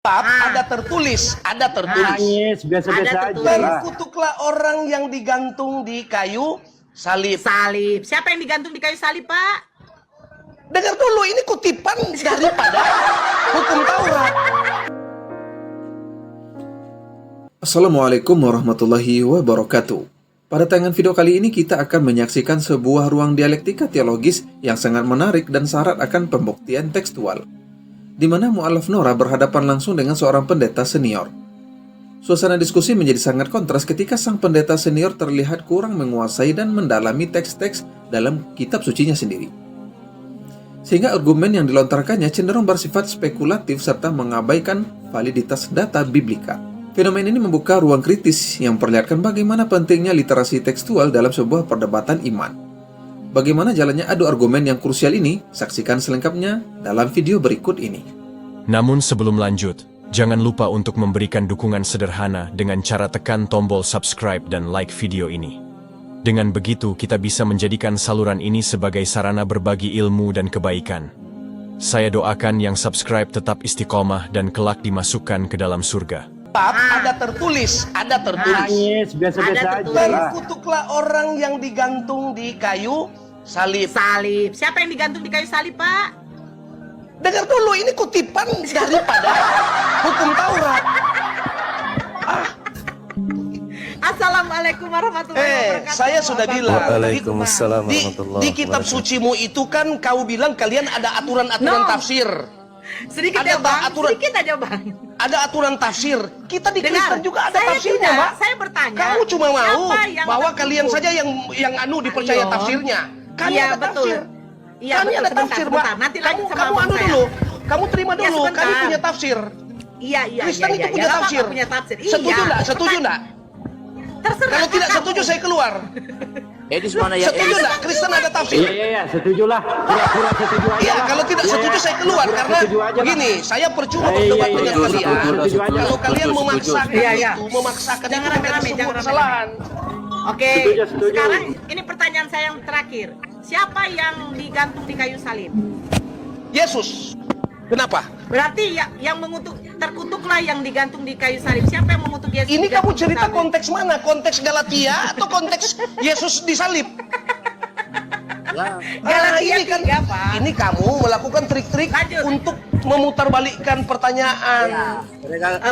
Ada tertulis, Yes, biasa-biasa aja. Dan kutuklah orang yang digantung di kayu salib. Salib. Siapa yang digantung di kayu salib, Pak? Dengar dulu, ini kutipan daripada hukum Taurat. Assalamualaikum warahmatullahi wabarakatuh. Pada tayangan video kali ini kita akan menyaksikan sebuah ruang dialektika teologis yang sangat menarik dan syarat akan pembuktian tekstual, di mana mu'alaf Nora berhadapan langsung dengan seorang pendeta senior. Suasana diskusi menjadi sangat kontras ketika sang pendeta senior terlihat kurang menguasai dan mendalami teks-teks dalam kitab sucinya sendiri, sehingga argumen yang dilontarkannya cenderung bersifat spekulatif serta mengabaikan validitas data biblika. Fenomena ini membuka ruang kritis yang memperlihatkan bagaimana pentingnya literasi tekstual dalam sebuah perdebatan iman. Bagaimana jalannya adu argumen yang krusial ini? Saksikan selengkapnya dalam video berikut ini. Namun sebelum lanjut, jangan lupa untuk memberikan dukungan sederhana dengan cara tekan tombol subscribe dan like video ini. Dengan begitu kita bisa menjadikan saluran ini sebagai sarana berbagi ilmu dan kebaikan. Saya doakan yang subscribe tetap istiqomah dan kelak dimasukkan ke dalam surga. Ada tertulis. Yes, biasa-biasa aja. Dan kutuklah orang yang digantung di kayu salib. Salib. Siapa yang digantung di kayu salib, Pak? Dengar dulu, ini kutipan daripada hukum Taurat. Assalamualaikum warahmatullahi wabarakatuh. Saya sudah bilang. Waalaikumsalam warahmatullahi Di kitab sucimu itu kan kau bilang kalian ada aturan-aturan tafsir. Sedikit Ada ya, Bang. aturan- Sedikit aja, Bang. Ada aturan tafsir. Kita di Dengar, Kristen juga ada saya tafsirnya, tidak. Pak. Saya bertanya. Kamu cuma mau siapa yang bahwa tertutup? kalian saja yang dipercaya Ayo. tafsirnya. Kami Iya, ada betul. tafsir. Iya, Kami betul. ada Sebentar, tafsir, sebentar. Pak. Nanti lanjut sama Kamu abang anu saya. dulu. Kamu terima Ya, dulu. sebentar. Kami punya tafsir. Iya. Kristen itu punya nggak apa-apa, tafsir. punya tafsir. Setuju Iya. enggak? Setuju enggak? Terserah. Kalau tidak kamu. setuju saya keluar. Edis mana ya? Setuju enggak? Kristen ada tafsir. Iya, setujulah. Pura-pura setuju aja. Iya, lah. kalau tidak Iya, setuju iya. saya keluar Pura-pura karena setuju aja lah. begini, saya percuma Iya, berdebat iya, dengan iya, kalian. setuju aja. Kalau kalian memaksakan Iya, iya. itu, memaksakan Jangan itu kan rame-rame, sebuah jangan kesalahan. Oke, Setuju. sekarang ini pertanyaan saya yang terakhir. Siapa yang digantung di kayu salib? Yesus. Kenapa? Berarti yang terkutuklah yang digantung di kayu salib. Siapa yang mengutuk Yesus? Ini kamu digantung di cerita salib? konteks mana? Konteks Galatia atau konteks Yesus disalib? Galatia ini kan 3, Pak. ini kamu melakukan trik-trik Lanjut. untuk memutarbalikkan pertanyaan.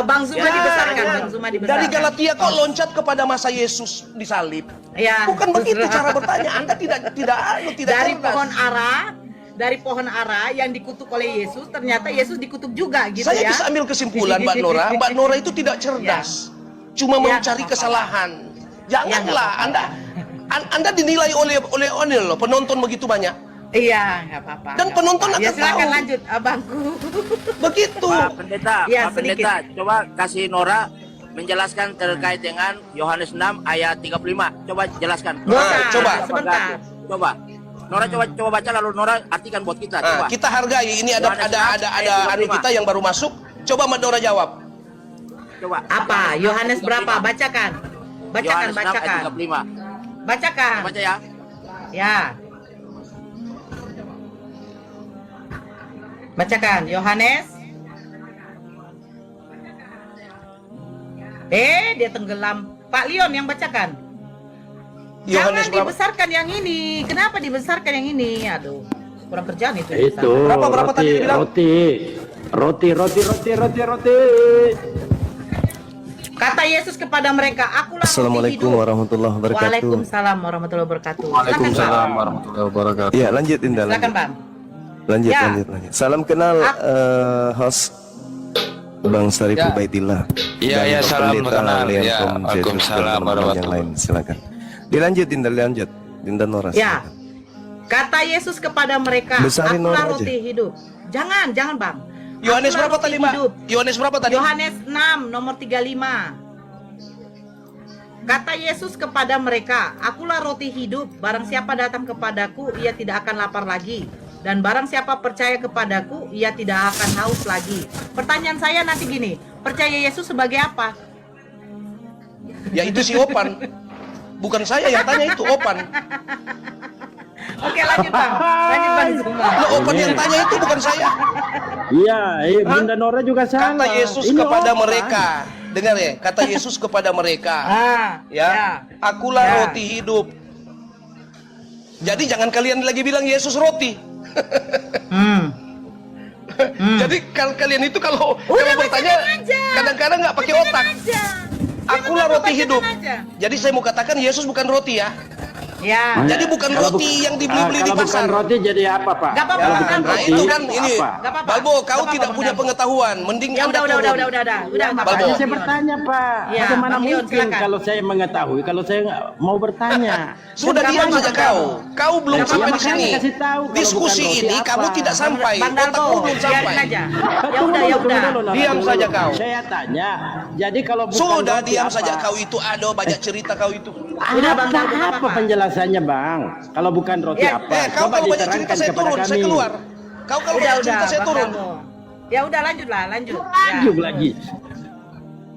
Bang Zuma Ya, dibesarkan, ya. Bang Zuma dibesarkan. Dari Galatia kok loncat kepada masa Yesus disalib? Ya, Bukan begitu justru. cara bertanya. Anda tidak Dari cerdas. pohon ara yang dikutuk oleh Yesus, ternyata Yesus dikutuk juga gitu Saya ya. bisa ambil kesimpulan, Mbak Nora. Mbak Nora itu tidak cerdas, cuma Ya, mencari nggak apa-apa. kesalahan. Janganlah Ya, nggak Anda dinilai oleh loh, penonton begitu banyak. Iya, nggak apa-apa. Dan nggak penonton apa-apa. akan Ya silakan tahu. lanjut, abangku. Begitu. Pak Pendeta, Ya, Pak Pendeta, coba kasih Nora menjelaskan terkait dengan Yohanes 6 ayat 35. Coba jelaskan. Nggak usah, coba. sebentar. Coba. Nora coba baca lalu Nora artikan buat kita. Nah, Coba. kita hargai. Ini ada anu kita yang baru masuk. Coba Mbak Nora jawab. Coba. Apa? Yohanes berapa? Bacakan. Yohanes 6 ayat 35. Bacakan. Baca ya. Ya. Bacakan Yohanes. Dia tenggelam. Pak Leon yang bacakan. Yohanes Jangan berapa? dibesarkan yang ini. Kenapa dibesarkan yang ini? Aduh, kurang kerjaan itu. Itu Berapa tadi dibilang? Roti. Kata Yesus kepada mereka, akulah roti Assalamualaikum hidup. warahmatullahi wabarakatuh. Waalaikumsalam warahmatullahi wabarakatuh. Waalaikumsalam warahmatullahi wabarakatuh. Iya, lanjut Indah. Silakan Bang. Lanjut, Ya. lanjut. Salam kenal host Bang Sarif Ya. Ubaidillah. Iya, Dan iya, salam Pendeta kenal. Leon Ya, Tom Waalaikumsalam Zeus dan teman-teman yang warahmatullahi. lain. Silakan. Dilanjut Indah, lanjut. Dinda Nora. Ya. silakan. Kata Yesus kepada mereka, Besarin akulah Nora aja. roti hidup. Jangan Bang. Yohanes Akulah berapa roti tadi, Mbak? hidup. Yohanes berapa tadi? Yohanes 6 nomor 35. Kata Yesus kepada mereka, akulah roti hidup, barang siapa datang kepadaku, ia tidak akan lapar lagi. Dan barang siapa percaya kepadaku, ia tidak akan haus lagi. Pertanyaan saya nanti gini, percaya Yesus sebagai apa? Ya itu si Opan. Bukan saya yang tanya itu, Opan. Oke lanjut Bang Zuma. Lo Opan yang tanya itu bukan saya. Iya, Bunda Nora juga salah. Kata Yesus Ini kepada orang. mereka, dengar ya, kata Yesus kepada mereka, Ya. akulah Ya. roti hidup. Jadi jangan kalian lagi bilang Yesus roti. Jadi kalian itu kalau bertanya kadang-kadang nggak pakai otak. Akulah roti hidup. Jadi saya mau katakan Yesus bukan roti ya. Ya. Jadi bukan Kalau roti yang dibeli-beli di kalau pasar. bukan roti jadi apa, Pak? Nggak apa-apa, Kalau Bang bukan Dalbo. Nah roti, itu kan ini, apa? Nggak apa-apa. Balbo, kau Nggak tidak apa-apa, punya Bang Dalbo. pengetahuan. Mending Ya Anda udah, turun. udah. Makanya saya Bang bertanya, Pak. Ya, Bagaimana Bang Leon, mungkin silakan. kalau saya mengetahui, kalau saya nggak mau bertanya? Sudah Nggak diam apa-apa, saja Bang kau. Dalbo. Kau belum Nggak sampai di apa-apa, sini. kasih tahu kalau Diskusi bukan roti ini apa. kamu tidak sampai. Bang Otakmu Dalbo, belum sampai. biarin aja. Ya udah. Diam saja kau. Saya tanya. Jadi kalau bukan Sudah roti diam apa? saja kau itu ada banyak cerita kau itu. Udah, Bang Dalbo, nggak Apa apa-apa. penjelasannya, Bang? Kalau bukan roti Ya, apa? Kau Coba kalau banyak cerita diterangkan saya kepada turun, kami. saya keluar. Kau kalau banyak cerita saya Bang turun. Dalbo. Ya udah lanjut. Lanjut lagi.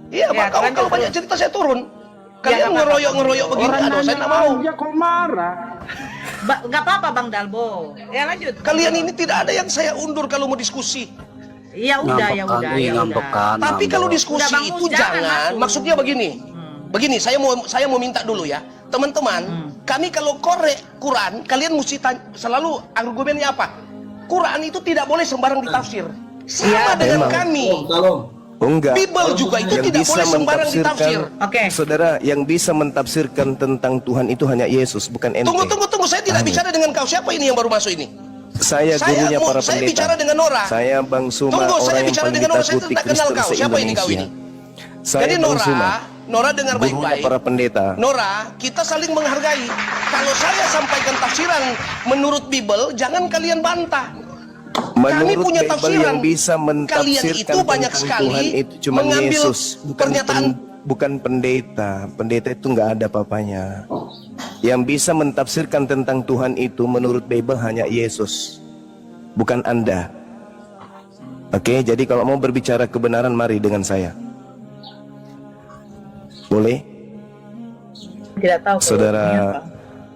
Iya, Ya, Pak, kau lanjut, kalau banyak terus. cerita saya turun. Ya, Kalian nggak apa-apa. ngeroyok begini, Orang aduh saya nanya nggak mau. aja kok marah. Nggak apa-apa Bang Dalbo. Ya lanjut. Kalian ini tidak ada yang saya undur kalau mau diskusi. Ya udah. Tapi kalau diskusi Udah, Bang itu Mus, jangan jangan, masuk. maksudnya begini. Begini, saya mau minta dulu ya. Teman-teman, kami kalau korek Quran, kalian mesti selalu argumennya apa? Quran itu tidak boleh sembarang ditafsir. Sama dengan kami. Enggak. Bible juga itu Yang tidak bisa boleh sembarang mentafsirkan- ditafsir. Oke. Saudara, yang bisa mentafsirkan tentang Tuhan itu hanya Yesus, bukan ente. Tunggu. Saya tidak bicara dengan kau. Siapa ini yang baru masuk ini? Saya gurunya para saya pendeta. bicara dengan Nora. Saya Bang Suma, Tunggu, saya orang yang bicara paling dengan Nora. Saya ditakuti tidak kenal Kristen kau. Siapa ini kau se-Indonesia. ini? Saya Jadi Bang Suma, Nora dengar gurunya baik-baik. para pendeta. Nora, kita saling menghargai. Kalau saya sampaikan tafsiran menurut Bible, jangan kalian bantah. Kami Menurut punya Bible tafsiran. yang bisa Kalian mentafsirkan itu banyak tentang sekali Tuhan itu cuma mengambil Yesus, pernyataan. bukan pendeta. Pendeta itu nggak ada papanya. Yang bisa mentafsirkan tentang Tuhan itu menurut Bible hanya Yesus, bukan Anda. Oke, jadi kalau mau berbicara kebenaran, mari dengan saya. Boleh? Tidak tahu. Saudara, saudara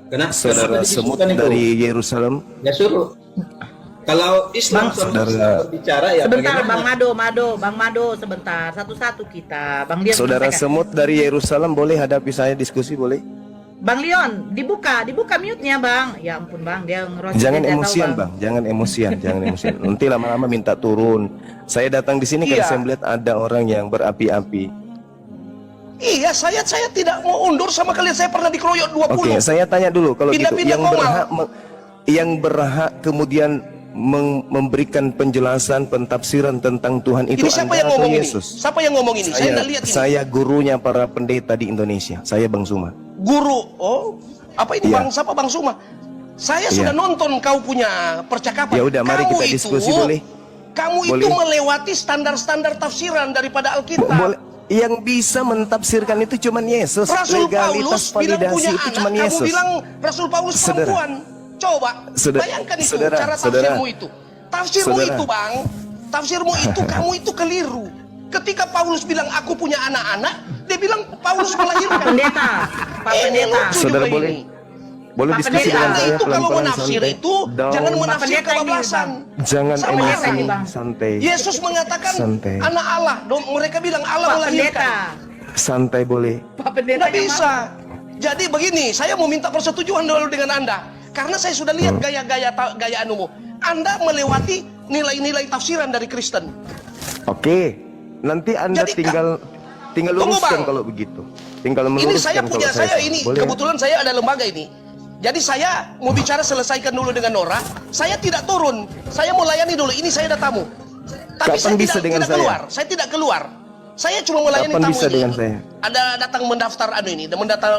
Kenapa semut disebutkan itu? dari Yerusalem, Ya suruh. Kalau Islam Saudara- berbicara ya Sebentar bagaimana? Bang Mado sebentar. Satu-satu kita. Bang Leon saudara selesaikan. semut dari Yerusalem, boleh hadapi saya diskusi, boleh? Bang Leon, dibuka mute-nya, Bang. Ya ampun, Bang, dia ngerocok. Jangan dia tahu, emosian, Bang. Jangan emosian. Nanti lama-lama minta turun. Saya datang di sini karena Iya. saya melihat ada orang yang berapi-api. Iya, saya tidak mau undur sama kalian. Saya pernah dikeroyok 20. Oke, saya tanya dulu kalau gitu, Pindah-pindah koma. yang berhak kemudian memberikan penjelasan, pentafsiran tentang Tuhan itu Ini siapa Anda yang atau ngomong ini? Yesus? Siapa yang ngomong ini? Saya nggak lihat ini. Saya gurunya para pendeta di Indonesia. Saya Bang Suma. Guru. Oh, apa ini Iya. Bang? Siapa Bang Suma? Saya Iya. sudah nonton kau punya percakapan. Ya udah, mari Kamu kita itu- diskusi, boleh? Kamu itu Boleh? melewati standar-standar tafsiran daripada Alkitab. Boleh. Yang bisa mentafsirkan itu cuma Yesus. Rasul Legalitas Paulus bilang punya validasi itu anak, cuma kamu Yesus. bilang Rasul Paulus Saudara. perempuan. Coba, Saudara. bayangkan itu Saudara. cara Saudara. tafsirmu itu. Tafsirmu Saudara. itu, Bang. Tafsirmu itu, kamu itu keliru. Ketika Paulus bilang aku punya anak-anak, dia bilang Paulus melahirkan. Pendeta, Pak Ini Pendeta. lucu Saudara, juga boleh? ini. Boleh Pak diskusi Pendeta. dengan Anda saya itu kalau pelan-pelan, menafsir santai. itu jangan Down. menafsir Pendeta ini, kebablasan. Jangan Sama Pendeta emosi, ini, Bang. santai. Yesus mengatakan Santai. anak Allah. Mereka bilang Allah Pak melahirkan. Pendeta. Santai boleh. Pak Pendeta Nggak bisa. Jadi begini, saya mau minta persetujuan dulu dengan Anda. Karena saya sudah lihat gaya anumu. Anda melewati nilai-nilai tafsiran dari Kristen. Oke, nanti Anda Jadi, tinggal Tunggu, luruskan Bang. kalau begitu. Tinggal Ini meluruskan saya punya, kalau saya salah. ini, Boleh? kebetulan saya ada lembaga ini. Jadi saya mau bicara selesaikan dulu dengan Nora. Saya tidak turun. Saya mau layani dulu. Ini saya ada tamu. Tapi Kapan saya bisa dengan tidak saya? keluar. Saya tidak keluar. Saya cuma melayani Kapan tamu bisa ini. dengan saya? Ada datang mendaftar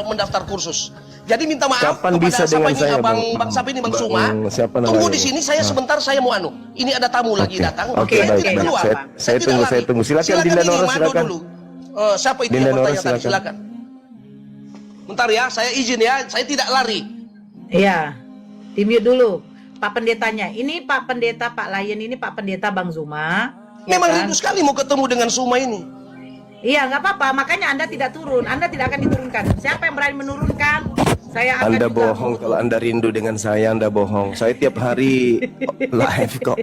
mendaftar kursus. Jadi minta maaf Kapan kepada bisa siapa dengan ini, saya, Bang Bang? siapa ini Bang Bang, Suma. siapa Tunggu namanya? di sini, saya sebentar saya mau anu. Ini ada tamu lagi Oke. datang. Oke, Saya baik, tidak baik. keluar. Saya tidak tunggu, lari. saya tunggu. Silakan, Dinda ini, Nora, Mado silakan. dulu. Siapa itu Dinda yang Nora, bertanya tadi? silakan. Silakan. Bentar ya, saya izin ya. Saya tidak lari. Iya. Di-mute dulu. Pak Pendetanya. Ini Pak Pendeta Pak Lion, ini Pak Pendeta Bang Zuma. Ya Memang kan? rindu sekali mau ketemu dengan Suma ini. Iya, nggak apa-apa. Makanya Anda tidak turun. Anda tidak akan diturunkan. Siapa yang berani menurunkan? Saya akan Anda juga bohong kalau Anda rindu dengan saya, Anda bohong. Saya tiap hari live kok.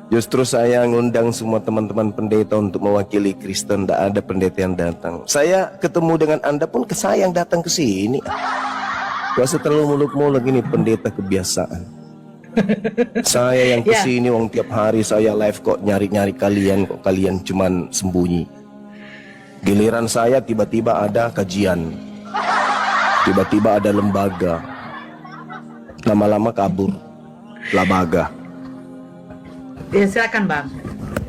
Justru saya ngundang semua teman-teman pendeta untuk mewakili Kristen. Tidak ada pendeta yang datang. Saya ketemu dengan Anda pun saya yang datang ke sini. Gak usah terlalu muluk-muluk, ini pendeta kebiasaan. Saya yang kesini, wong tiap hari saya live kok nyari-nyari kalian, kok kalian cuman sembunyi. Giliran saya tiba-tiba ada kajian, tiba-tiba ada lembaga, lama-lama kabur lembaga. Ya, silakan Bang.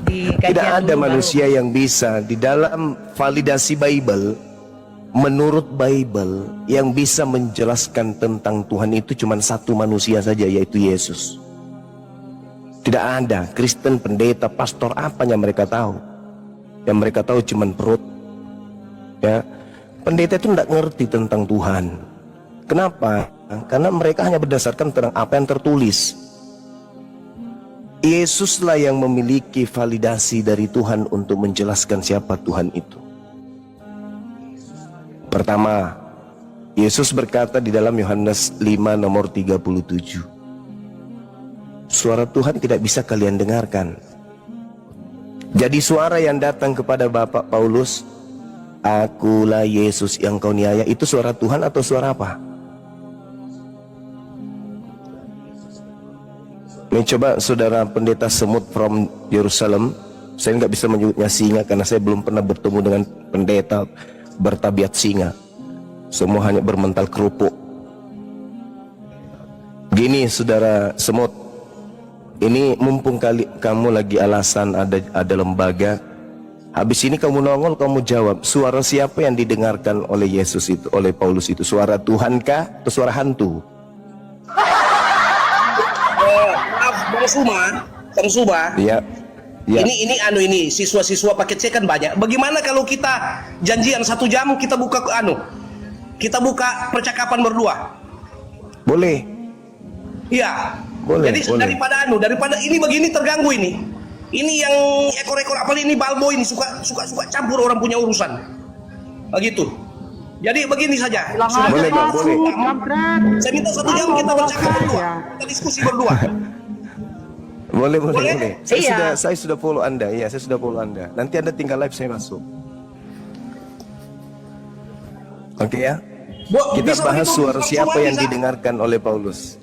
Di Tidak kajian ada dulu manusia yang bisa di dalam validasi Bible, menurut Bible, yang bisa menjelaskan tentang Tuhan itu cuma satu manusia saja, yaitu Yesus. Tidak ada Kristen, pendeta, pastor, apanya mereka tahu. Yang mereka tahu cuma perut. Ya, pendeta itu tidak ngerti tentang Tuhan. Kenapa? Karena mereka hanya berdasarkan tentang apa yang tertulis. Yesuslah yang memiliki validasi dari Tuhan untuk menjelaskan siapa Tuhan itu. Pertama, Yesus berkata di dalam Yohanes 5 nomor 37, suara Tuhan tidak bisa kalian dengarkan. Jadi suara yang datang kepada Bapak Paulus, akulah Yesus yang kau niaya, itu suara Tuhan atau suara apa? Ini coba saudara pendeta semut from Yerusalem. Saya nggak bisa menyebutnya singa karena saya belum pernah bertemu dengan pendeta bertabiat singa. Semua hanya bermental kerupuk. Gini saudara semut, ini mumpung kamu lagi alasan ada lembaga, habis ini kamu nongol, kamu jawab, suara siapa yang didengarkan oleh Yesus itu, oleh Paulus itu? Suara Tuhan kah atau suara hantu? Bang Suma, Iya. Ya. Ini siswa-siswa paket C kan banyak. Bagaimana kalau kita janjian 1 jam kita buka percakapan berdua? Boleh. Iya. Boleh, Jadi boleh. daripada ini begini terganggu ini. Ini yang ekor-ekor apalagi ini balbo ini suka campur orang punya urusan. Begitu. Jadi begini saja. Boleh, Bang, boleh. Saya minta 1 jam kita bercakap berdua. Kita diskusi berdua. Boleh. Iya. Saya sudah follow Anda. Iya, saya sudah follow Anda. Nanti Anda tinggal live, saya masuk. Oke ya. Kita bisa bahas begitu, suara bisa siapa yang bisa? didengarkan oleh Paulus.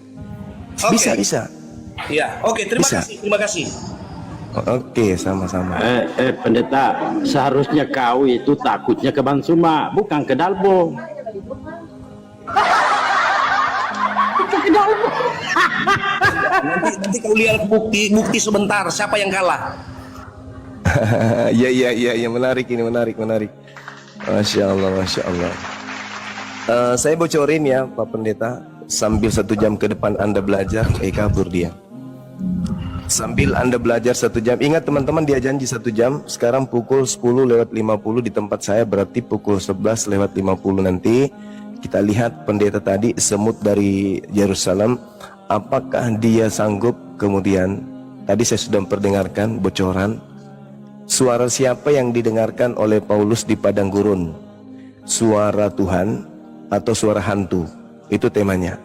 Oke. Bisa. Iya. Oke, terima Bisa. kasih. Oke, sama-sama. Pendeta, seharusnya kau itu takutnya ke Bang Suma, bukan ke Dalbo. Nanti kau lihat bukti sebentar siapa yang kalah. Iya, menarik ini, menarik. Masya Allah. Saya bocorin ya, Pak Pendeta, sambil 1 jam ke depan Anda belajar, kabur dia. Sambil Anda belajar 1 jam, ingat teman-teman, dia janji 1 jam. Sekarang pukul 10:50 di tempat saya, berarti pukul 11:50 nanti. Kita lihat pendeta tadi, semut dari Yerusalem, apakah dia sanggup kemudian, tadi saya sudah memperdengarkan bocoran, suara siapa yang didengarkan oleh Paulus di padang gurun? Suara Tuhan atau suara hantu? Itu temanya.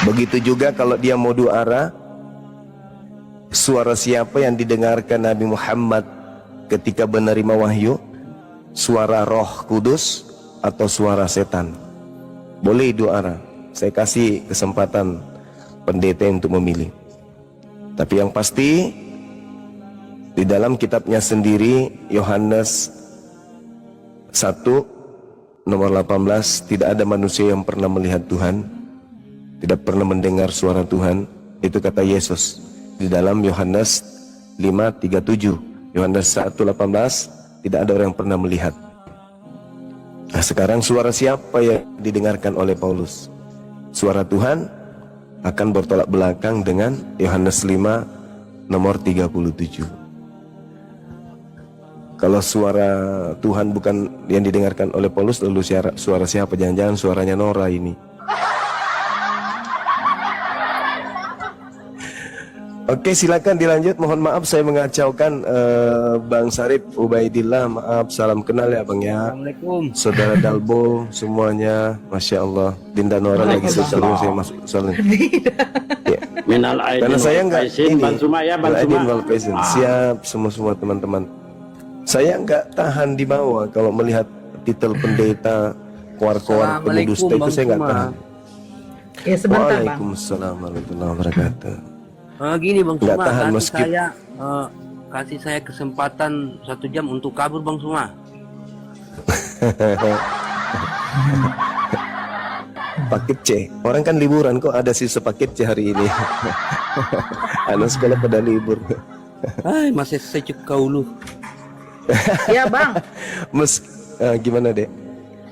Begitu juga kalau dia mau dua arah, suara siapa yang didengarkan Nabi Muhammad ketika menerima wahyu? Suara Roh Kudus atau suara setan? Boleh dua arah. Saya kasih kesempatan pendeta untuk memilih. Tapi yang pasti di dalam kitabnya sendiri, Yohanes 1 nomor 18, tidak ada manusia yang pernah melihat Tuhan, tidak pernah mendengar suara Tuhan. Itu kata Yesus di dalam Yohanes 5:37. Yohanes 1:18, tidak ada orang yang pernah melihat. Nah, sekarang suara siapa yang didengarkan oleh Paulus? Suara Tuhan akan bertolak belakang dengan Yohanes 5 nomor 37. Kalau suara Tuhan bukan yang didengarkan oleh Paulus, lalu suara siapa? Jangan-jangan suaranya Nora ini. Oke, silakan dilanjut. Mohon maaf saya mengacaukan Bang Sarip, Ubaidillah, maaf. Salam kenal ya Bang ya. Assalamualaikum. Saudara Dalbo semuanya, Masya Allah. Dinda Nora lagi sesuatu, saya masuk saling. Ya. Minal aidin Karena saya wal nggak faizin, ini. Ban Suma ya, Ban Minal aidin Suma. wal faizin. Siap semua teman-teman. Saya nggak tahan di bawah kalau melihat titel pendeta, koar-koar pendusta itu saya nggak tahan. Ya sebentar bang. Waalaikumsalam warahmatullahi wabarakatuh. Gini Bang Nggak Suma, tahan kasih meski- saya kasih saya kesempatan 1 jam untuk kabur Bang Suma. Paket C. Orang kan liburan kok ada sisa paket C hari ini. Anak sekolah pada libur. Hai, masih secuk kau lu. Ya bang. Gimana dek?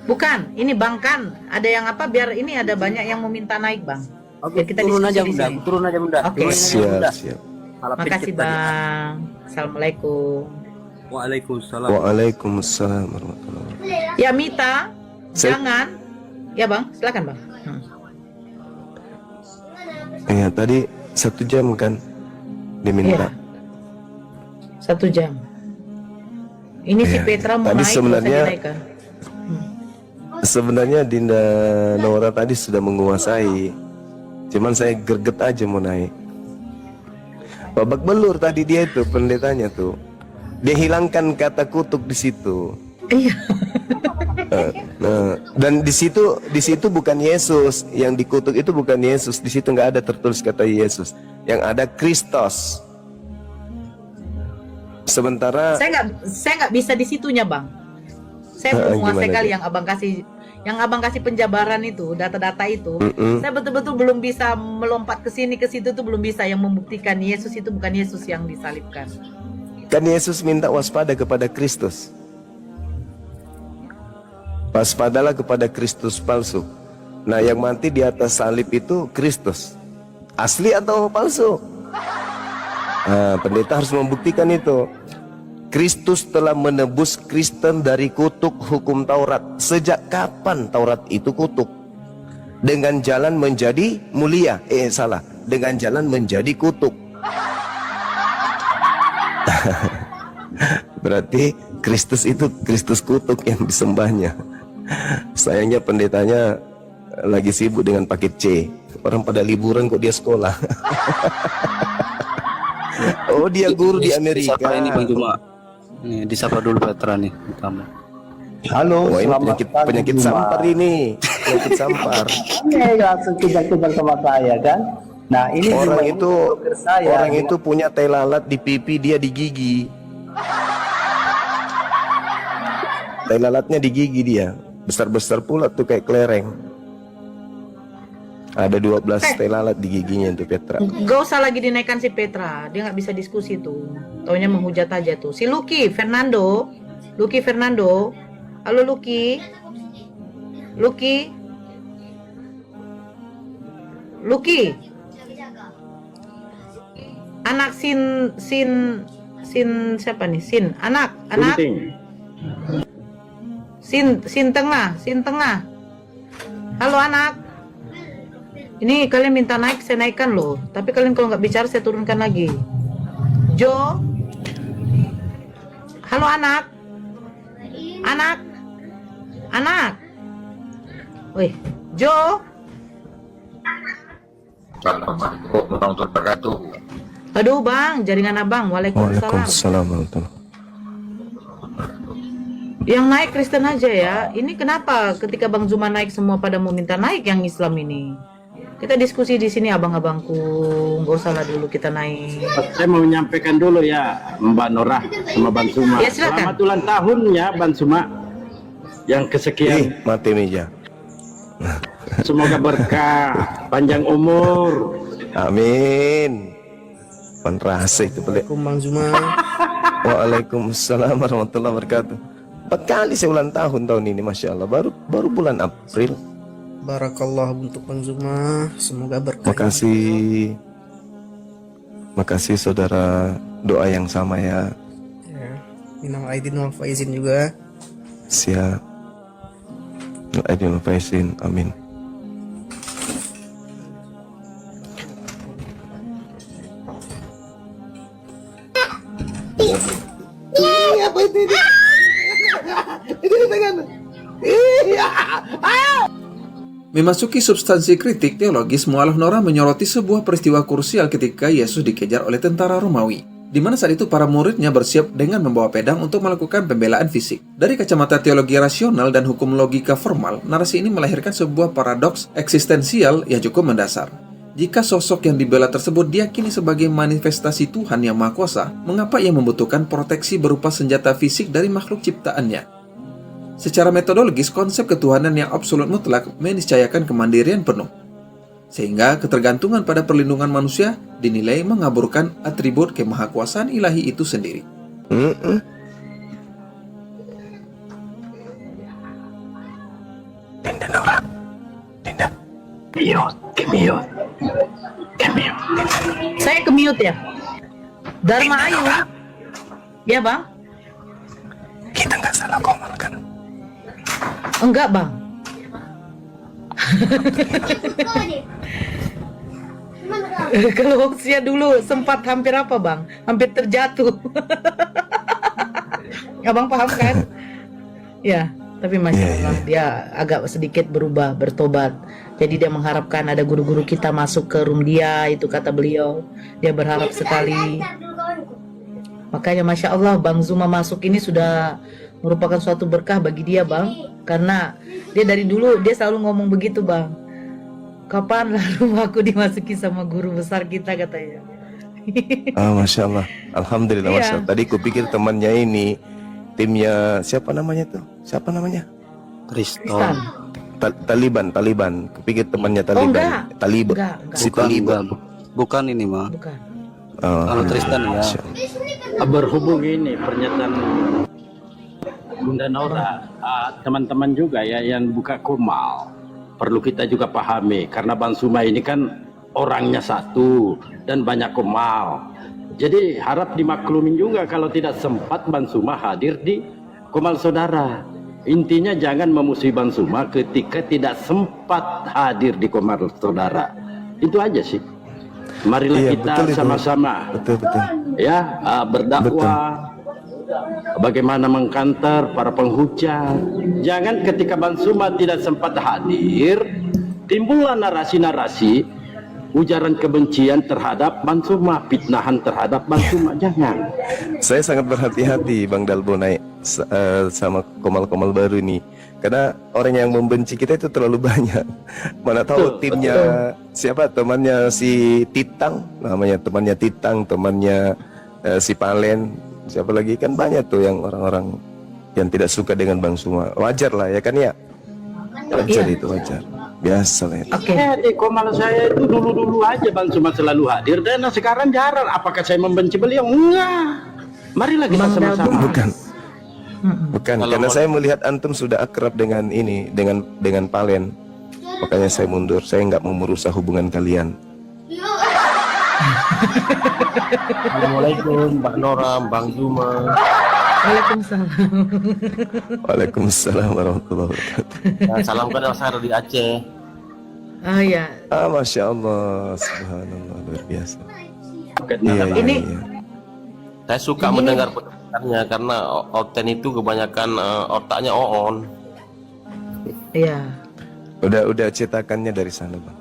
Bukan, ini bang kan ada yang apa biar ini ada banyak yang mau minta naik bang. Oke, Biar kita turun diskusi aja di Bunda, sini. turun aja Bunda. Oke. Turun aja, Siap, Bunda. siap. Salah Makasih pencet tadi. bang. Assalamualaikum. Waalaikumsalam. Waalaikumsalam warahmatullahi wabarakatuh. Ya Mita, Saya- jangan. Ya bang, silakan bang. Iya tadi 1 jam kan diminta. Iya. 1 jam. Ini si Iya. Petra mau Tadi naik, sebenarnya- nggak usah dinaikkan. Sebenarnya Dinda Nora tadi sudah menguasai. Cuman saya greget aja mau naik. Babak belur tadi dia itu pendetanya tuh. Dia hilangkan kata kutuk di situ. Iya. Nah, dan di situ bukan Yesus yang dikutuk, itu bukan Yesus. Di situ nggak ada tertulis kata Yesus. Yang ada Kristus. Sementara Saya nggak bisa di situnya bang. Saya belum menguasai Gimana kali dia? yang abang kasih penjabaran itu, data-data itu. Saya betul-betul belum bisa melompat ke sini ke situ tuh belum bisa yang membuktikan Yesus itu bukan Yesus yang disalibkan. kan Yesus minta waspada kepada Kristus. Waspadalah kepada Kristus palsu. Nah, yang mati di atas salib itu Kristus. Asli atau palsu? Nah, pendeta harus membuktikan itu. Kristus telah menebus Kristen dari kutuk hukum Taurat. Sejak kapan Taurat itu kutuk? Dengan jalan menjadi mulia. Salah. Dengan jalan menjadi kutuk. Berarti Kristus itu Kristus kutuk yang disembahnya. Sayangnya pendetanya lagi sibuk dengan paket C. Orang pada liburan kok dia sekolah. Oh, dia guru di Amerika. Disapa ini Bang Suma. Nih, disapa dulu Petra nih pertama. Halo, Oh, ini selamat pagi, penyakit Juma. sampar ini. Penyakit sampar. Ini langsung kejar-kejar sama saya kan. Nah ini Orang Juma, itu broker saya. orang itu punya tai lalat di pipi, dia di gigi. Tai lalatnya di gigi dia. Besar-besar pula tuh kayak kelereng. Ada 12 tai lalat di giginya tuh Petra. Gak usah lagi dinaikkan si Petra, dia nggak bisa diskusi tuh. Taunya menghujat aja tuh. Si Lucky Fernando, halo Lucky, anak sin siapa nih? Anak Gunting. sin tengah. Halo anak. Ini kalian minta naik, saya naikkan loh. Tapi kalian kalau nggak bicara, saya turunkan lagi. Jo. Halo anak. Wih, Jo. Assalamualaikum warahmatullahi wabarakatuh. Aduh bang, jaringan abang. Waalaikumsalam. Waalaikumsalam warahmatullahi. Yang naik Kristen aja ya. Ini kenapa ketika Bang Zuma naik semua pada mau minta naik yang Islam ini? Kita diskusi di sini abang-abangku. Nggak usah lah dulu kita naik. Saya mau menyampaikan dulu ya Mbak Norah sama Ban Suma. Ya, silakan. Selamat ulang tahun ya Ban Suma. Yang kesekian. Mati meja. Semoga berkah, panjang umur. Amin. Penrasa itu boleh. Bang Suma. Waalaikumsalam warahmatullahi wabarakatuh. 4 kali saya ulang tahun ini, masya Allah. Baru bulan April. Barakallah untuk Bang Suma. Semoga berkah. Makasih saudara, doa yang sama ya. Ya. Minal aidin wal faizin juga. Siap. Aidin faizin, amin. Apa itu? Ini tangan. Memasuki substansi kritik teologis, mu'alaf Nora menyoroti sebuah peristiwa krusial ketika Yesus dikejar oleh tentara Romawi, di mana saat itu para muridnya bersiap dengan membawa pedang untuk melakukan pembelaan fisik. Dari kacamata teologi rasional dan hukum logika formal, narasi ini melahirkan sebuah paradoks eksistensial yang cukup mendasar. Jika sosok yang dibela tersebut diyakini sebagai manifestasi Tuhan yang Maha Kuasa, mengapa ia membutuhkan proteksi berupa senjata fisik dari makhluk ciptaannya? Secara metodologis, konsep ketuhanan yang absolut mutlak meniscayakan kemandirian penuh. Sehingga ketergantungan pada perlindungan manusia dinilai mengaburkan atribut kemahakuasaan ilahi itu sendiri. Dinda Nora. Dinda. Saya ke mute ya. Dharma Ayu. Ya bang? Kita nggak salah komal kan? Enggak bang. Kalau usia dulu sempat hampir apa bang? Hampir terjatuh. Abang paham kan? Ya, tapi masya Allah dia agak sedikit berubah, bertobat. Jadi dia mengharapkan ada guru-guru kita masuk ke room dia, itu kata beliau. Dia berharap sekali. Makanya masya Allah Bang Zuma masuk ini sudah merupakan suatu berkah bagi dia bang. Karena dia dari dulu dia selalu ngomong begitu bang. Kapan lalu aku dimasuki sama guru besar kita katanya. Masya Allah. Alhamdulillah Masya Allah. Tadi kupikir temannya ini timnya siapa namanya tuh? Siapa namanya? Kristen. Taliban. Kupikir temannya Taliban. Enggak. Si Taliban. Bukan ini mah. Bukan. Kalau Tristan ya. Berhubung ini pernyataan Bunda Nora, teman-teman juga ya yang buka Komal, perlu kita juga pahami karena Bang Suma ini kan orangnya satu dan banyak Komal. Jadi harap dimaklumin juga kalau tidak sempat Bang Suma hadir di Komal Saudara. Intinya jangan memusuhi Bang Suma ketika tidak sempat hadir di Komal Saudara. Itu aja sih. Marilah kita sama-sama ya berdakwah. Bagaimana mengkantar para penghujat. Jangan ketika Bang Suma tidak sempat hadir, timbullah narasi-narasi ujaran kebencian terhadap Bang Suma, fitnahan terhadap Bang Suma. Jangan. Saya sangat berhati-hati Bang Dalbo naik sama Komal-Komal baru ini. Karena orang yang membenci kita itu terlalu banyak. Mana tahu timnya siapa, temannya si Titang, namanya temannya Titang, temannya si Palen. Siapa lagi, kan banyak tuh yang orang-orang yang tidak suka dengan Bang Suma. Wajar lah ya kan ya? Wajar itu wajar. Biasa lah itu. Di Komal saya itu dulu-dulu aja Bang Suma selalu hadir dan sekarang jarang. Apakah saya membenci beliau? Enggak. Marilah kita sama-sama. Bukan, karena saya melihat antum sudah akrab dengan ini, dengan Palen. Makanya saya mundur. Saya nggak mau merusak hubungan kalian. Assalamualaikum Mbak Nora, Bang Zuma. Waalaikumsalam. Waalaikumsalam warahmatullahi wabarakatuh. Salamkan saya di Aceh. Ya. Masya Allah, subhanallah, luar biasa. Ini saya suka mendengar pendengarnya karena Oten itu kebanyakan otaknya on. Iya. Udah cetakannya dari sana Bang.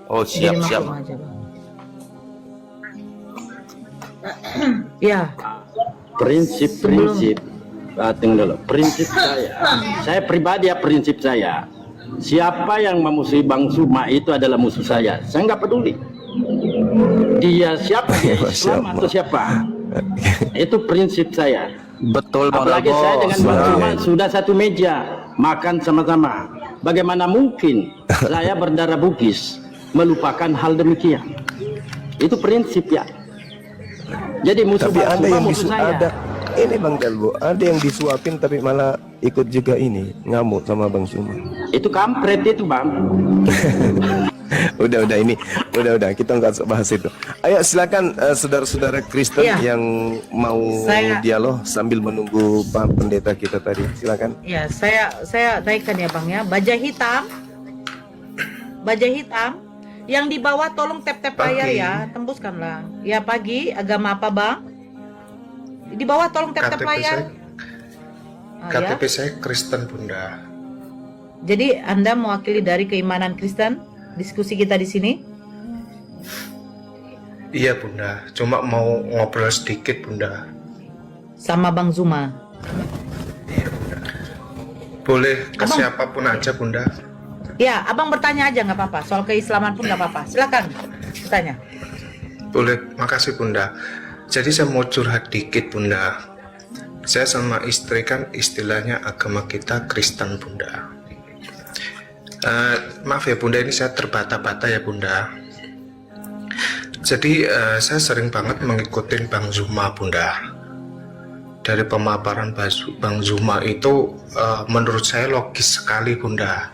Oh siap. Ya. Prinsip-prinsip prinsip saya pribadi prinsip saya, siapa yang memusuhi Bang Suma itu adalah musuh saya nggak peduli dia siapa, dia Islam atau siapa. Itu prinsip saya. Betul Bang. Apalagi saya dengan Bang Suma sudah satu meja makan sama-sama. Bagaimana mungkin saya berdarah Bugis melupakan hal demikian? Itu prinsip ya. Jadi musuh Tapi Bang ada Suma yang musuh saya. ini Bang Dalbo, ada yang disuapin tapi malah ikut juga ini ngamuk sama Bang Suma. Itu kampret itu Bang. udah kita nggak bahas itu. Ayo silakan saudara-saudara Kristen yang mau dialog sambil menunggu Pak Pendeta kita tadi, silakan. Ya, saya naikkan ya Bang ya. Baja hitam yang di bawah tolong tap layar ya, tembuskanlah. Ya Pagi, agama apa Bang? Di bawah tolong tap layar. KTP saya Kristen Bunda. Jadi Anda mewakili dari keimanan Kristen? Diskusi kita di sini? Iya Bunda, cuma mau ngobrol sedikit Bunda. Sama Bang Zuma. Boleh ke Abang. siapapun aja Bunda. Ya, Abang bertanya aja nggak apa-apa. Soal keislaman pun nggak apa-apa. Silakan bertanya. Boleh, makasih Bunda. Jadi saya mau curhat dikit Bunda. Saya sama istri kan istilahnya agama kita Kristen Bunda. Maaf ya Bunda, ini saya terbata-bata ya Bunda. Jadi saya sering banget mengikuti Bang Zuma Bunda. Dari pemaparan Bang Zuma itu menurut saya logis sekali Bunda.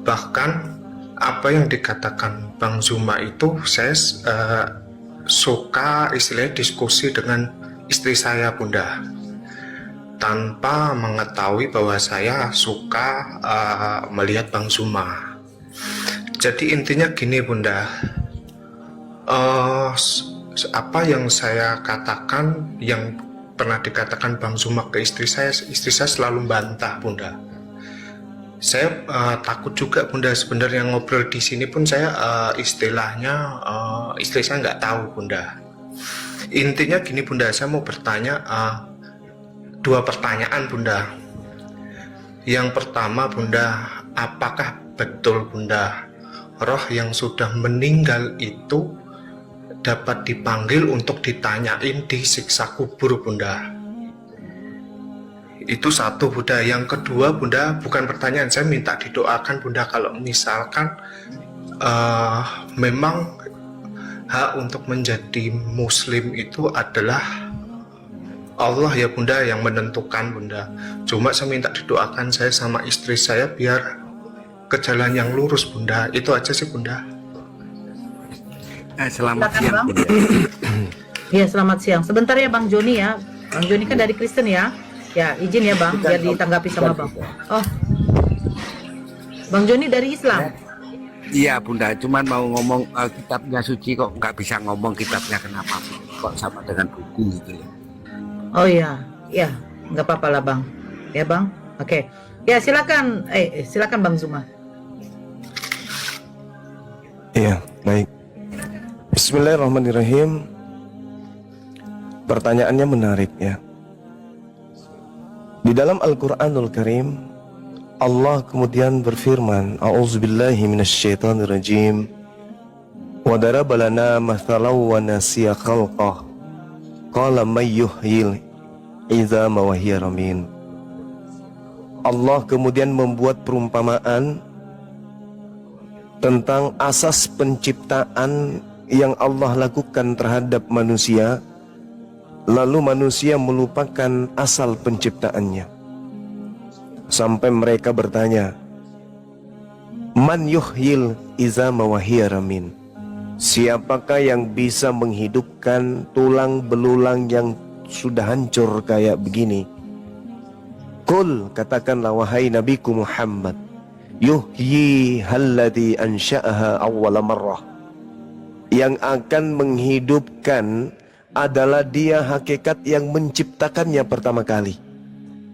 Bahkan apa yang dikatakan Bang Zuma itu saya suka istilahnya diskusi dengan istri saya Bunda, tanpa mengetahui bahwa saya suka melihat Bang Zuma. Jadi intinya gini Bunda, apa yang saya katakan, yang pernah dikatakan Bang Zuma ke istri saya selalu bantah Bunda. Saya takut juga Bunda, sebenarnya ngobrol di sini pun saya istilahnya istri saya nggak tahu Bunda. Intinya gini Bunda, saya mau bertanya 2 pertanyaan Bunda. Yang pertama Bunda, apakah betul Bunda roh yang sudah meninggal itu dapat dipanggil untuk ditanyain di siksa kubur Bunda? Itu satu Bunda. Yang kedua Bunda, bukan pertanyaan, saya minta didoakan Bunda kalau misalkan memang hak untuk menjadi muslim itu adalah Allah ya Bunda yang menentukan Bunda. Cuma saya minta didoakan saya sama istri saya biar ke jalan yang lurus Bunda. Itu aja sih Bunda. Selamat Silakan, siang Bang. Bunda. Ya, selamat siang. Sebentar ya Bang Joni ya. Bang Joni kan dari Kristen ya. Ya, izin ya Bang, biar ditanggapi sama Bang. Oh, Bang Joni dari Islam. Iya Bunda, cuman mau ngomong kitabnya suci kok nggak bisa ngomong kitabnya, kenapa kok sama dengan buku gitu ya. Oh iya, ya, nggak apa-apa lah Bang. Ya Bang, oke. Ya silakan, silakan Bang Zuma. Iya, baik. Bismillahirrahmanirrahim. Pertanyaannya menarik ya. Di dalam Al-Quranul Karim, Allah kemudian berfirman, A'udzubillahi minasyaitonirrajim. Wa daraba lana mathalan wa nasiya khalqah. Qala may yuhyil izama wa hiya ramim. Allah kemudian membuat perumpamaan tentang asas penciptaan yang Allah lakukan terhadap manusia, lalu manusia melupakan asal penciptaannya. Sampai mereka bertanya, Man yuhyil izama wa hiya ramin. Siapakah yang bisa menghidupkan tulang belulang yang sudah hancur kayak begini? Qul, katakanlah wahai Nabiku Muhammad, yuhyi halladhi ansha'aha awwala marrah. Yang akan menghidupkan adalah dia hakikat yang menciptakannya pertama kali.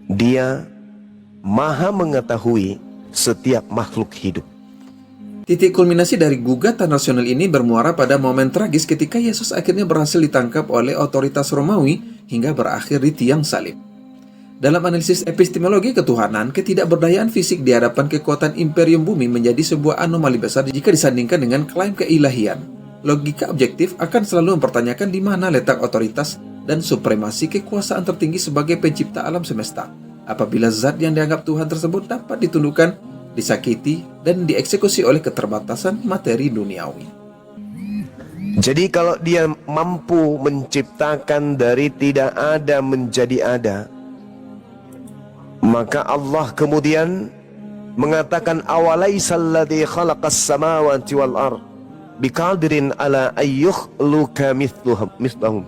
Dia maha mengetahui setiap makhluk hidup. Titik kulminasi dari gugatan nasional ini bermuara pada momen tragis ketika Yesus akhirnya berhasil ditangkap oleh otoritas Romawi hingga berakhir di tiang salib. Dalam analisis epistemologi ketuhanan, ketidakberdayaan fisik di hadapan kekuatan imperium bumi menjadi sebuah anomali besar jika disandingkan dengan klaim keilahian. Logika objektif akan selalu mempertanyakan di mana letak otoritas dan supremasi kekuasaan tertinggi sebagai pencipta alam semesta, apabila zat yang dianggap Tuhan tersebut dapat ditundukkan, disakiti, dan dieksekusi oleh keterbatasan materi duniawi. Jadi kalau dia mampu menciptakan dari tidak ada menjadi ada, maka Allah kemudian mengatakan awalaisal khalaqas samawati wal ard biqadirin ala ayyukhluqa mithlahum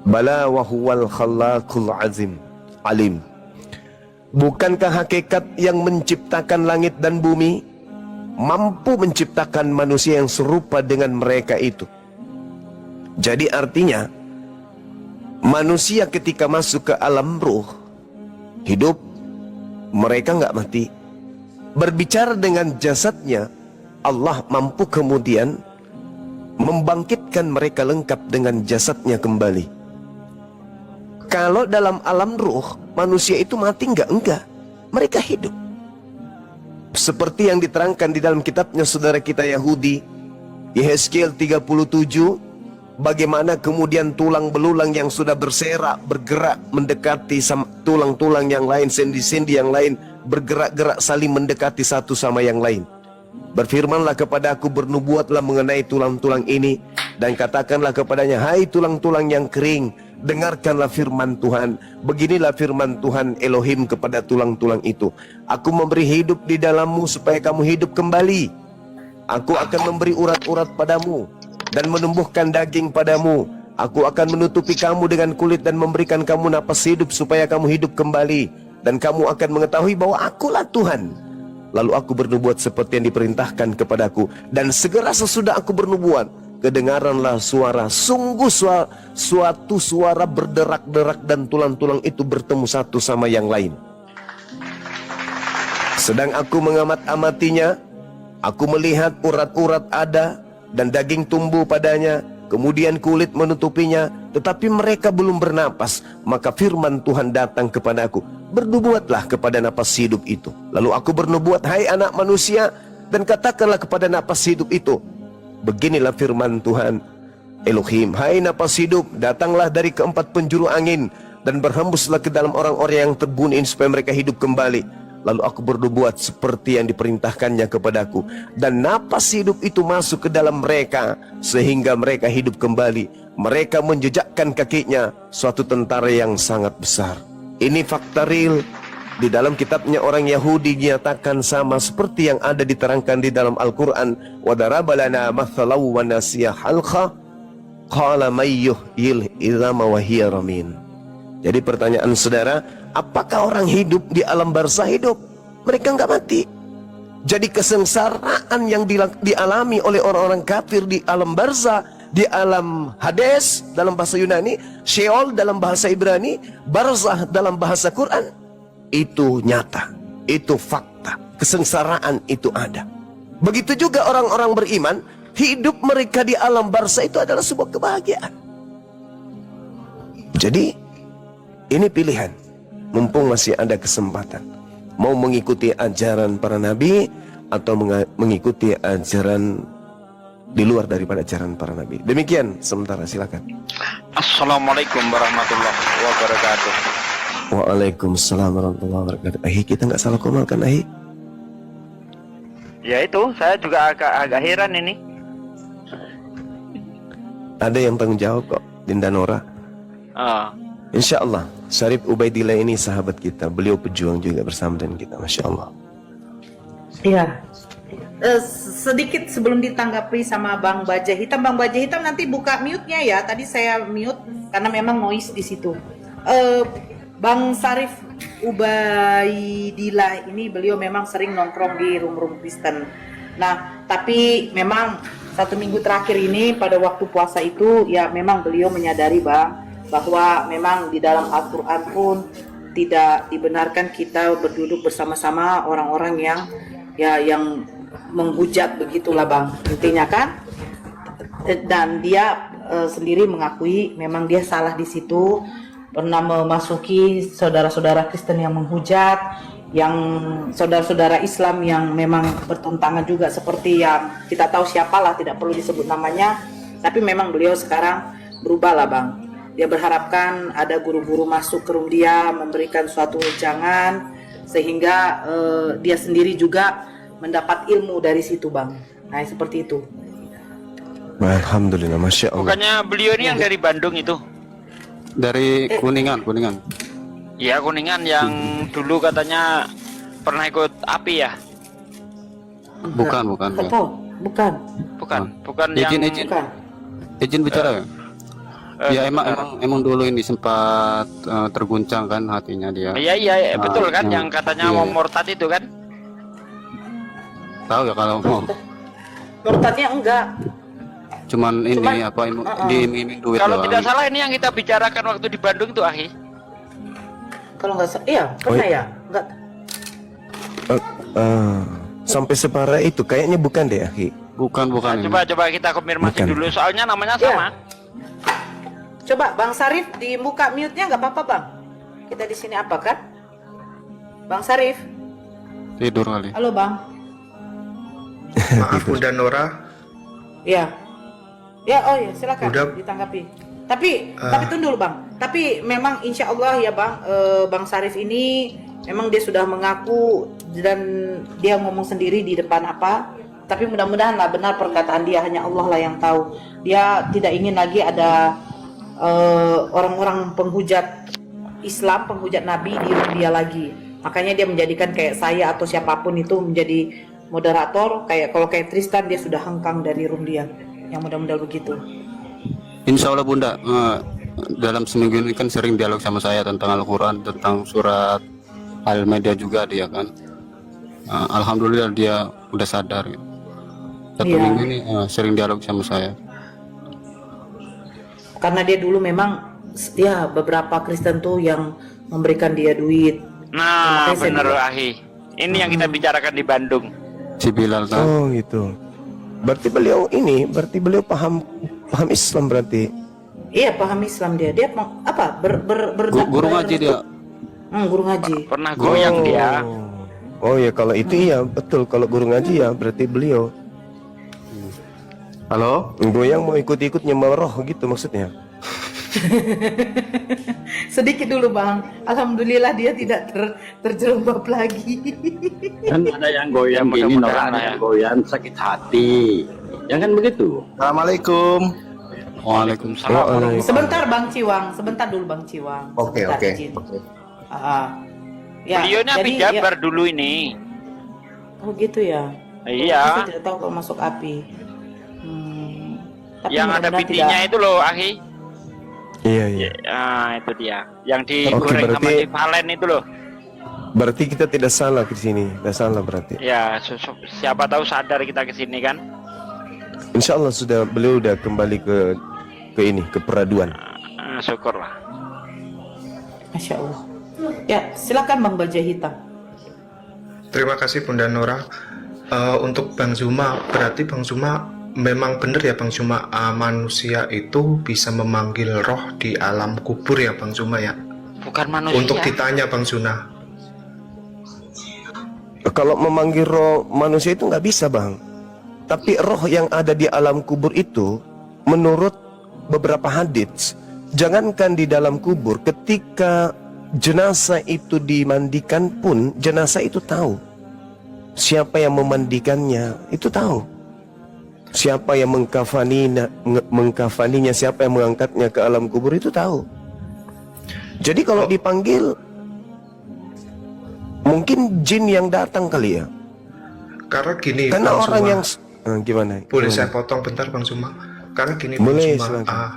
bala wa huwal khallaqul azim alim. Bukankah hakikat yang menciptakan langit dan bumi mampu menciptakan manusia yang serupa dengan mereka itu? Jadi artinya manusia ketika masuk ke alam ruh hidup, mereka nggak mati, berbicara dengan jasadnya, Allah mampu kemudian membangkitkan mereka lengkap dengan jasadnya kembali. Kalau dalam alam ruh, manusia itu mati enggak, mereka hidup. Seperti yang diterangkan di dalam kitabnya saudara kita Yahudi, Yehezkiel 37, bagaimana kemudian tulang belulang yang sudah berserak, bergerak mendekati tulang-tulang yang lain, sendi-sendi yang lain, bergerak-gerak saling mendekati satu sama yang lain. Berfirmanlah kepada aku, bernubuatlah mengenai tulang-tulang ini, dan katakanlah kepadanya, hai tulang-tulang yang kering, dengarkanlah firman Tuhan. Beginilah firman Tuhan Elohim kepada tulang-tulang itu. Aku memberi hidup di dalammu supaya kamu hidup kembali. Aku akan memberi urat-urat padamu dan menumbuhkan daging padamu. Aku akan menutupi kamu dengan kulit dan memberikan kamu napas hidup supaya kamu hidup kembali. Dan kamu akan mengetahui bahwa akulah Tuhan. Lalu aku bernubuat seperti yang diperintahkan kepadaku. Dan segera sesudah aku bernubuat, kedengaranlah suara, sungguh suatu suara berderak-derak, dan tulang-tulang itu bertemu satu sama yang lain. Sedang aku mengamat-amatinya, aku melihat urat-urat ada dan daging tumbuh padanya, kemudian kulit menutupinya, tetapi mereka belum bernapas. Maka firman Tuhan datang kepadaku, bernubuatlah kepada napas hidup itu. Lalu aku bernubuat, hai anak manusia, dan katakanlah kepada napas hidup itu, beginilah firman Tuhan Elohim, hai napas hidup, datanglah dari keempat penjuru angin dan berhembuslah ke dalam orang-orang yang terbunuh ini supaya mereka hidup kembali. Lalu aku bernubuat seperti yang diperintahkannya kepadaku, dan napas hidup itu masuk ke dalam mereka sehingga mereka hidup kembali. Mereka menjejakkan kakinya, suatu tentara yang sangat besar. Ini fakta real. Di dalam kitabnya orang Yahudi dinyatakan sama seperti yang ada diterangkan di dalam Al-Quran. وَدَرَبَ لَنَا مَثَلًا وَنَسِيَ خَلْقَهُ قَالَ مَن يُحْيِي الْعِظَامَ وَهِيَ رَمِيمٌ. Jadi pertanyaan saudara, apakah orang hidup di alam barzah hidup? Mereka enggak mati. Jadi kesengsaraan yang dialami oleh orang-orang kafir di alam barzah, di alam Hades dalam bahasa Yunani, Sheol dalam bahasa Ibrani, barzah dalam bahasa Quran, itu nyata, itu fakta. Kesengsaraan itu ada. Begitu juga orang-orang beriman, hidup mereka di alam barzah itu adalah sebuah kebahagiaan. Jadi ini pilihan, mumpung masih ada kesempatan, mau mengikuti ajaran para nabi atau mengikuti ajaran di luar daripada ajaran para nabi. Demikian sementara, silakan. Assalamualaikum warahmatullahi wabarakatuh. Waalaikumsalam warahmatullahi wabarakatuh. Ahi, kita nggak salah komal kan, Ahi? Ya itu, saya juga agak heran ini. Ada yang tanggung jawab kok, Dinda Nora. Insya Allah, Syarif Ubaidillah ini sahabat kita. Beliau pejuang juga bersama dengan kita, Masya Allah. Iya. Sedikit sebelum ditanggapi sama Bang Baja Hitam, Bang Baja Hitam nanti buka mute-nya ya. Tadi saya mute karena memang noise di situ. Bang Syarif Ubaidillah ini beliau memang sering nongkrong di room-room Kristen. Nah, tapi memang 1 minggu terakhir ini pada waktu puasa itu ya memang beliau menyadari Bang bahwa memang di dalam Al-Quran pun tidak dibenarkan kita berduduk bersama-sama orang-orang yang menghujat begitulah Bang, intinya kan. Dan dia sendiri mengakui memang dia salah di situ, pernah memasuki saudara-saudara Kristen yang menghujat, yang saudara-saudara Islam yang memang bertentangan juga, seperti yang kita tahu siapalah, tidak perlu disebut namanya. Tapi memang beliau sekarang berubah lah Bang. Dia berharapkan ada guru-guru masuk ke room dia, memberikan suatu wejangan, sehingga dia sendiri juga mendapat ilmu dari situ Bang. Nah seperti itu. Alhamdulillah, Masya Allah. Bukannya beliau ini yang dari Bandung itu? Dari Kuningan. Iya, Kuningan yang dulu katanya pernah ikut API ya? Bukan. Bukan yang... Izin bicara ya? Ya emang dulu ini sempat terguncang kan hatinya dia. Iya, betul kan yang katanya mau murtad itu kan? Tahu ya kalau mau. Murtadnya enggak. Cuman diiming-iming duit. Kalau tidak salah ini yang kita bicarakan waktu di Bandung itu, Ahi. Kalau nggak salah, iya pernah ya? Enggak. Sampai separah itu kayaknya bukan deh, Akhi. Bukan. Nah, coba kita konfirmasi Bukan. dulu, soalnya namanya sama. Coba Bang Sarif dibuka mute-nya nggak apa-apa Bang. Kita di sini apa kan? Bang Sarif. Tidur kali. Halo Bang. Maaf Bunda Nora. Ya. Ya, oh ya, silakan Udah. ditanggapi. Tapi tunggu dulu Bang. Tapi memang insya Allah ya Bang, Bang Sarif ini memang dia sudah mengaku dan dia ngomong sendiri di depan apa. Tapi mudah-mudahan lah benar perkataan dia, hanya Allah lah yang tahu. Dia tidak ingin lagi ada orang-orang penghujat Islam, penghujat Nabi di dia lagi. Makanya dia menjadikan kayak saya atau siapapun itu menjadi moderator. Kayak kalau kayak Tristan dia sudah hengkang dari room dia. Yang mudah-mudahan begitu. Insya Allah Bunda, dalam seminggu ini kan sering dialog sama saya tentang Al-Quran, tentang surat Al-Maidah juga dia kan. Alhamdulillah dia udah sadar. Satu minggu ini sering dialog sama saya. Karena dia dulu memang ya beberapa Kristen tuh yang memberikan dia duit. Nah, bener Ahi. Ini yang kita bicarakan di Bandung. Si Bilal kan. Oh gitu. Berarti beliau paham Islam berarti. Iya, paham Islam dia. Dia apa? Guru ngaji dia. Guru ngaji. Pernah goyang dia. Oh ya, kalau itu iya betul. Kalau guru ngaji ya berarti beliau. Halo? Goyang mau ikut-ikut nyembah roh gitu maksudnya. Sedikit dulu Bang. Alhamdulillah dia tidak terjerembab lagi. Kan ada yang goyang gini, Nora, ada yang goyang sakit hati. Ya kan begitu? Assalamualaikum. Waalaikumsalam. Sebentar Bang Ciwang, sebentar dulu Bang Ciwang. Oke. Ya, Beliau ini api jadi, Jabar dulu ini. Oh gitu ya. Iya. Saya tidak tahu kalau masuk api. Tapi Yang ada mudah-mudahan pipinya tidak. itu loh, Ahi. Iya. Ah, itu dia. Yang digoreng sama berarti- si Valen itu loh. Berarti kita tidak salah ke sini. Tidak salah berarti. Ya, siapa tahu sadar kita ke sini kan. Insya Allah beliau udah kembali ke peraduan. Syukurlah. Masya Allah. Ya, silakan Bang Bajai Hitam. Terima kasih Bunda Nora. Untuk Bang Zuma, berarti Bang Zuma memang benar ya Bang Zuma, manusia itu bisa memanggil roh di alam kubur ya Bang Zuma ya? Bukan manusia. Untuk ditanya Bang Zuna. Kalau memanggil roh manusia itu nggak bisa Bang. Tapi roh yang ada di alam kubur itu, menurut beberapa hadits, jangankan di dalam kubur, ketika jenazah itu dimandikan pun, jenazah itu tahu siapa yang memandikannya, itu tahu. Siapa yang mengkafaninya, siapa yang mengangkatnya ke alam kubur itu tahu. Jadi kalau dipanggil, mungkin jin yang datang kali ya. Karena gini Karena Bang orang Zuma, yang gimana? boleh Gimana? saya potong bentar Bang Zuma? Karena gini Boleh, Bang Zuma, silakan.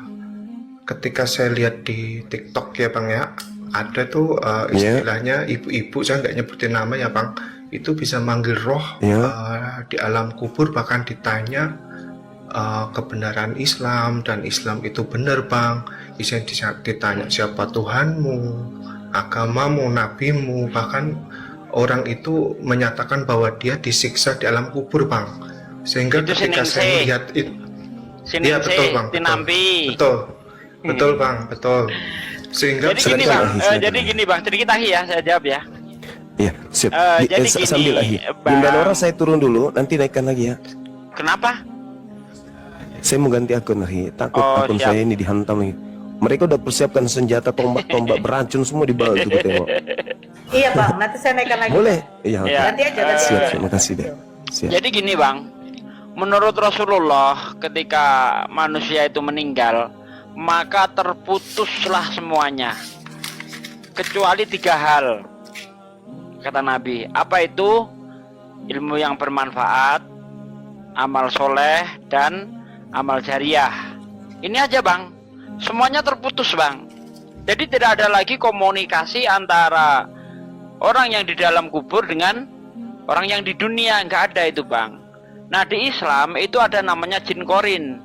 ketika saya lihat di TikTok ya Bang ya, ada tuh istilahnya ibu-ibu, saya nggak nyebutin nama ya Bang, itu bisa manggil roh di alam kubur, bahkan ditanya kebenaran Islam, dan Islam itu benar Bang. Bisa ditanya siapa Tuhanmu, agamamu, nabimu, bahkan orang itu menyatakan bahwa dia disiksa di alam kubur Bang. Sehingga Itu ketika Siningsih. saya melihat itu, Siningsih, iya betul Bang, Tinampi. betul Bang, betul. Sehingga Jadi gini Bang, jadi gini Bang, sedikit Ahi ya, saya jawab ya. Iya, siap. Jadi gini, Sambil Ahi. Bang. Bunda Nora saya turun dulu, nanti naikkan lagi ya. Kenapa? Saya mau ganti akun Ahi. Takut akun siap. saya ini dihantam lagi. Mereka udah persiapkan senjata tombak-tombak beracun semua di bawah itu, gue tengok. Iya Bang, nanti saya naikkan lagi. Boleh? Iya. Iya. Nanti aja, nanti Siap, aja. terima kasih deh. Siap. Jadi gini Bang, menurut Rasulullah ketika manusia itu meninggal, maka terputuslah semuanya. Kecuali 3 hal, kata Nabi. Apa itu? Ilmu yang bermanfaat, amal soleh, dan amal jariah. Ini aja Bang, semuanya terputus Bang. Jadi tidak ada lagi komunikasi antara orang yang di dalam kubur dengan orang yang di dunia, nggak ada itu Bang. Nah di Islam itu ada namanya jin korin.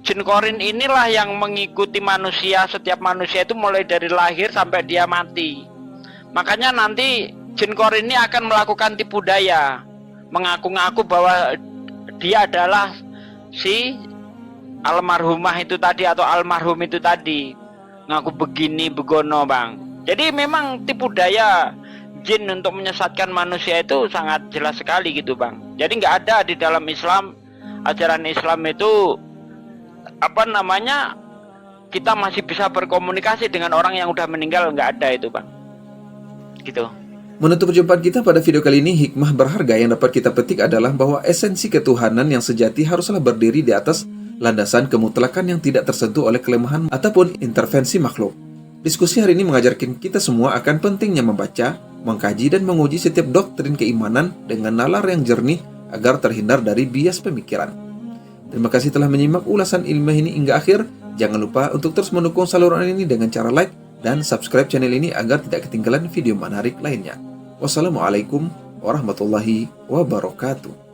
Jin korin inilah yang mengikuti manusia, setiap manusia itu mulai dari lahir sampai dia mati. Makanya nanti jin kor ini akan melakukan tipu daya, mengaku-ngaku bahwa dia adalah si almarhumah itu tadi atau almarhum itu tadi, ngaku begini begono bang. Jadi memang tipu daya jin untuk menyesatkan manusia itu sangat jelas sekali gitu bang. Jadi nggak ada di dalam Islam, ajaran Islam itu apa namanya, kita masih bisa berkomunikasi dengan orang yang udah meninggal, nggak ada itu bang. Gitu. Menutup perjumpaan kita pada video kali ini, hikmah berharga yang dapat kita petik adalah bahwa esensi ketuhanan yang sejati haruslah berdiri di atas landasan kemutlakan yang tidak tersentuh oleh kelemahan ataupun intervensi makhluk. Diskusi hari ini mengajarkan kita semua akan pentingnya membaca, mengkaji dan menguji setiap doktrin keimanan dengan nalar yang jernih agar terhindar dari bias pemikiran. Terima kasih telah menyimak ulasan ilmiah ini hingga akhir. Jangan lupa untuk terus mendukung saluran ini dengan cara like dan subscribe channel ini agar tidak ketinggalan video menarik lainnya. Wassalamualaikum warahmatullahi wabarakatuh.